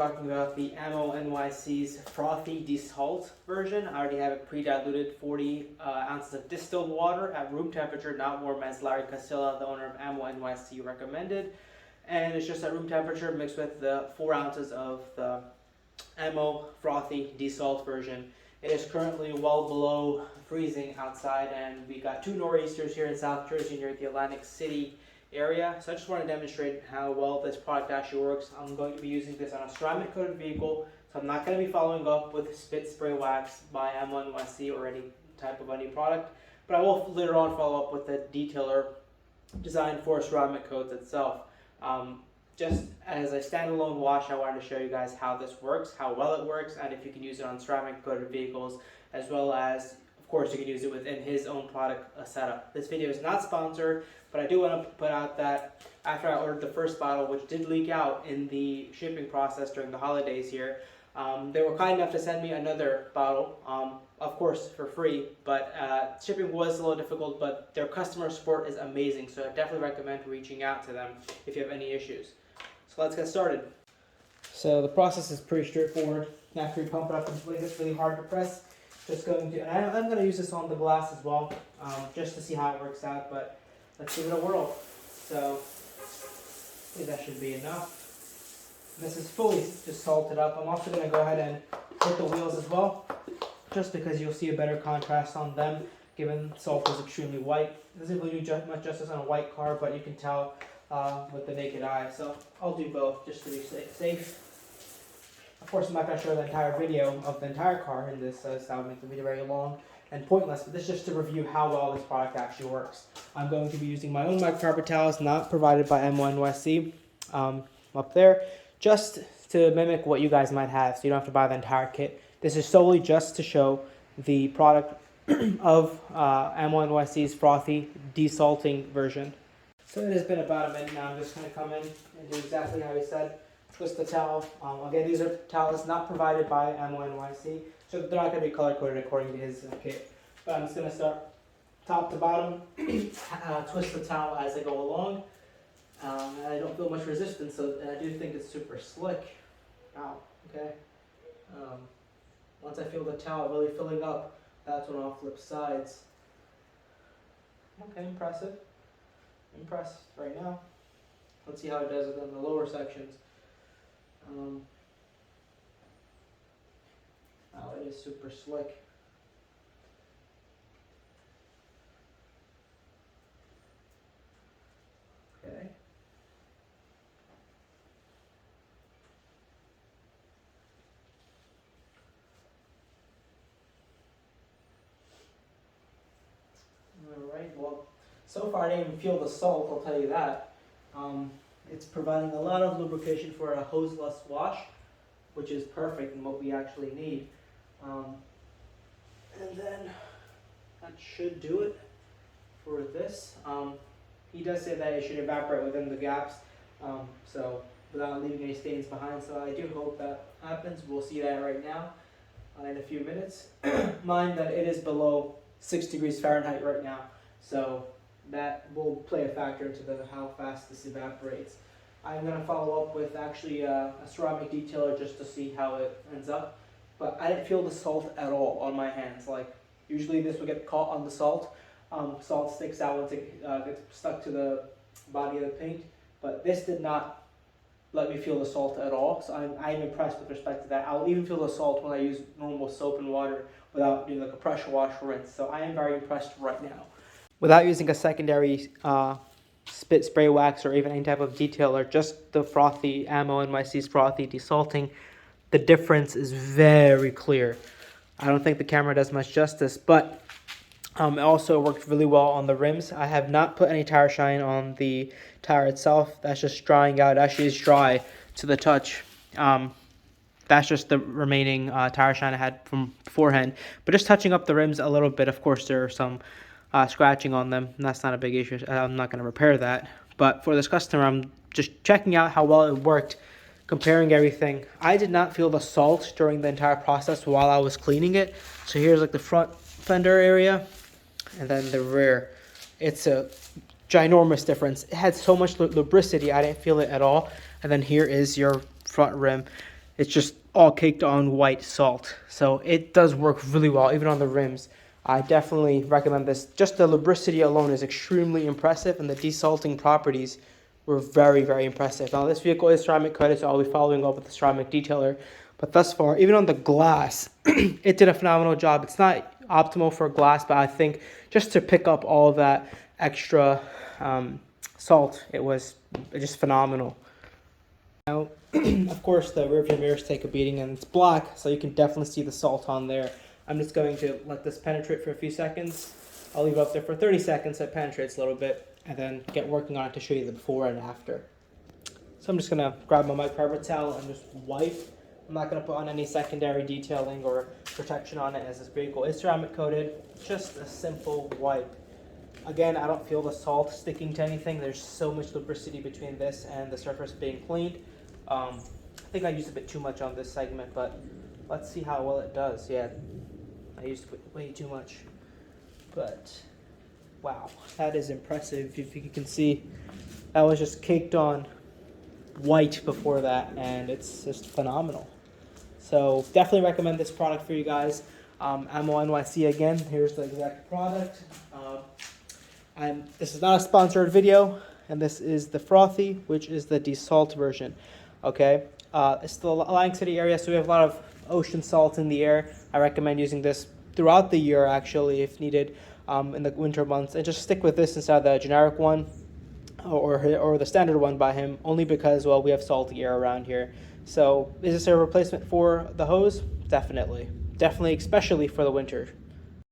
Talking about the AMMO NYC's FROTHe Desalt version. I already have it pre-diluted 40 ounces of distilled water at room temperature, not warm as Larry Casilla, the owner of AMMO NYC, recommended. And it's just at room temperature mixed with the 4 ounces of the AMMO FROTHe Desalt version. It is currently well below freezing outside, and we got 2 nor'easters here in South Jersey near the Atlantic City area. So I just want to demonstrate how well this product actually works. I'm going to be using this on a ceramic coated vehicle, so I'm not going to be following up with spit spray wax by AMMO NYC or any type of any product, but I will later on follow up with a detailer designed for ceramic coats itself. Just as a standalone wash, I wanted to show you guys how this works, how well it works, and if you can use it on ceramic coated vehicles, as well as, of course, you can use it within his own product setup. This video is not sponsored, but I do want to put out that after I ordered the first bottle, which did leak out in the shipping process during the holidays here, they were kind enough to send me another bottle, of course for free, but shipping was a little difficult, but their customer support is amazing, so I definitely recommend reaching out to them if you have any issues. So let's get started. So the process is pretty straightforward. After you pump it up into liquid, it's really hard to press. Just going to, and I'm going to use this on the glass as well, just to see how it works out, but let's give it a whirl. So I think that should be enough. And this is fully just salted up. I'm also going to go ahead and hit the wheels as well, just because you'll see a better contrast on them, given salt is extremely white. It doesn't really do much justice on a white car, but you can tell with the naked eye. So I'll do both just to be safe. Of course, I'm not going to show the entire video of the entire car in this, so that would make the video very long and pointless, but this is just to review how well this product actually works. I'm going to be using my own microfiber towels, not provided by AMMO NYC, up there, just to mimic what you guys might have, so you don't have to buy the entire kit. This is solely just to show the product of AMMO NYC's FROTHe Desalting version. So it has been about a minute now. I'm just going to come in and do exactly how he said. Twist the towel. Again, these are towels not provided by AMMO NYC, so they're not going to be color coded according to his kit. But I'm just going to start top to bottom, twist the towel as I go along. And I don't feel much resistance, so I do think it's super slick. Wow, okay. Once I feel the towel really filling up, that's when I'll flip sides. Okay, impressive. Impressed right now. Let's see how it does it in the lower sections. Wow, it is super slick. Okay. Alright, well, so far I didn't even feel the salt, I'll tell you that. It's providing a lot of lubrication for a hoseless wash, which is perfect and what we actually need. And then that should do it for this. He does say that it should evaporate within the gaps, so without leaving any stains behind. So I do hope that happens. We'll see that right now in a few minutes. Mind that it is below 6 degrees Fahrenheit right now, so that will play a factor into how fast this evaporates. I'm going to follow up with actually a ceramic detailer just to see how it ends up. But I didn't feel the salt at all on my hands. Like, usually this would get caught on the salt. Salt sticks out once it gets stuck to the body of the paint. But this did not let me feel the salt at all. So I'm impressed with respect to that. I'll even feel the salt when I use normal soap and water without doing like a pressure wash or rinse. So I am very impressed right now. Without using a secondary spit spray wax or even any type of detailer, just the FROTHe AMMO NYC's FROTHe Desalting, the difference is very clear. I don't think the camera does much justice, but it also worked really well on the rims. I have not put any tire shine on the tire itself. That's just drying out. It actually is dry to the touch. That's just the remaining tire shine I had from beforehand. But just touching up the rims a little bit, of course, there are some scratching on them, and that's not a big issue. I'm not going to repair that. But for this customer, I'm just checking out how well it worked, comparing everything. I did not feel the salt during the entire process while I was cleaning it. So here's like the front fender area, and then the rear. It's a ginormous difference. It had so much lubricity, I didn't feel it at all. And then here is your front rim. it's just all caked on white salt. So it does work really well, even on the rims. I definitely recommend this. Just the lubricity alone is extremely impressive, and the desalting properties were very, very impressive. Now, this vehicle is ceramic coated, so I'll be following up with the ceramic detailer. But thus far, even on the glass, it did a phenomenal job. It's not optimal for glass, but I think just to pick up all that extra salt, it was just phenomenal. Now, of course, the rearview mirrors take a beating, and it's black, so you can definitely see the salt on there. I'm just going to let this penetrate for a few seconds. I'll leave it up there for 30 seconds so it penetrates a little bit, and then get working on it to show you the before and after. So I'm just going to grab my microfiber towel and just wipe. I'm not going to put on any secondary detailing or protection on it, as this vehicle is ceramic coated. Just a simple wipe. Again, I don't feel the salt sticking to anything. There's so much lubricity between this and the surface being cleaned. I think I used a bit too much on this segment, but let's see how well it does. Yeah, I used way too much. But wow, that is impressive. If you can see, that was just caked on white before that, and it's just phenomenal. So definitely recommend this product for you guys. AMMO NYC again. Here's the exact product. This is not a sponsored video, and this is the frothy, which is the desalt version. Okay, it's the Atlantic City area, so we have a lot of ocean salt in the air. I recommend using this throughout the year, actually, if needed, in the winter months, and just stick with this instead of the generic one or the standard one by him, only because, well, we have salty air around here. So is this a replacement for the hose? Definitely, especially for the winter.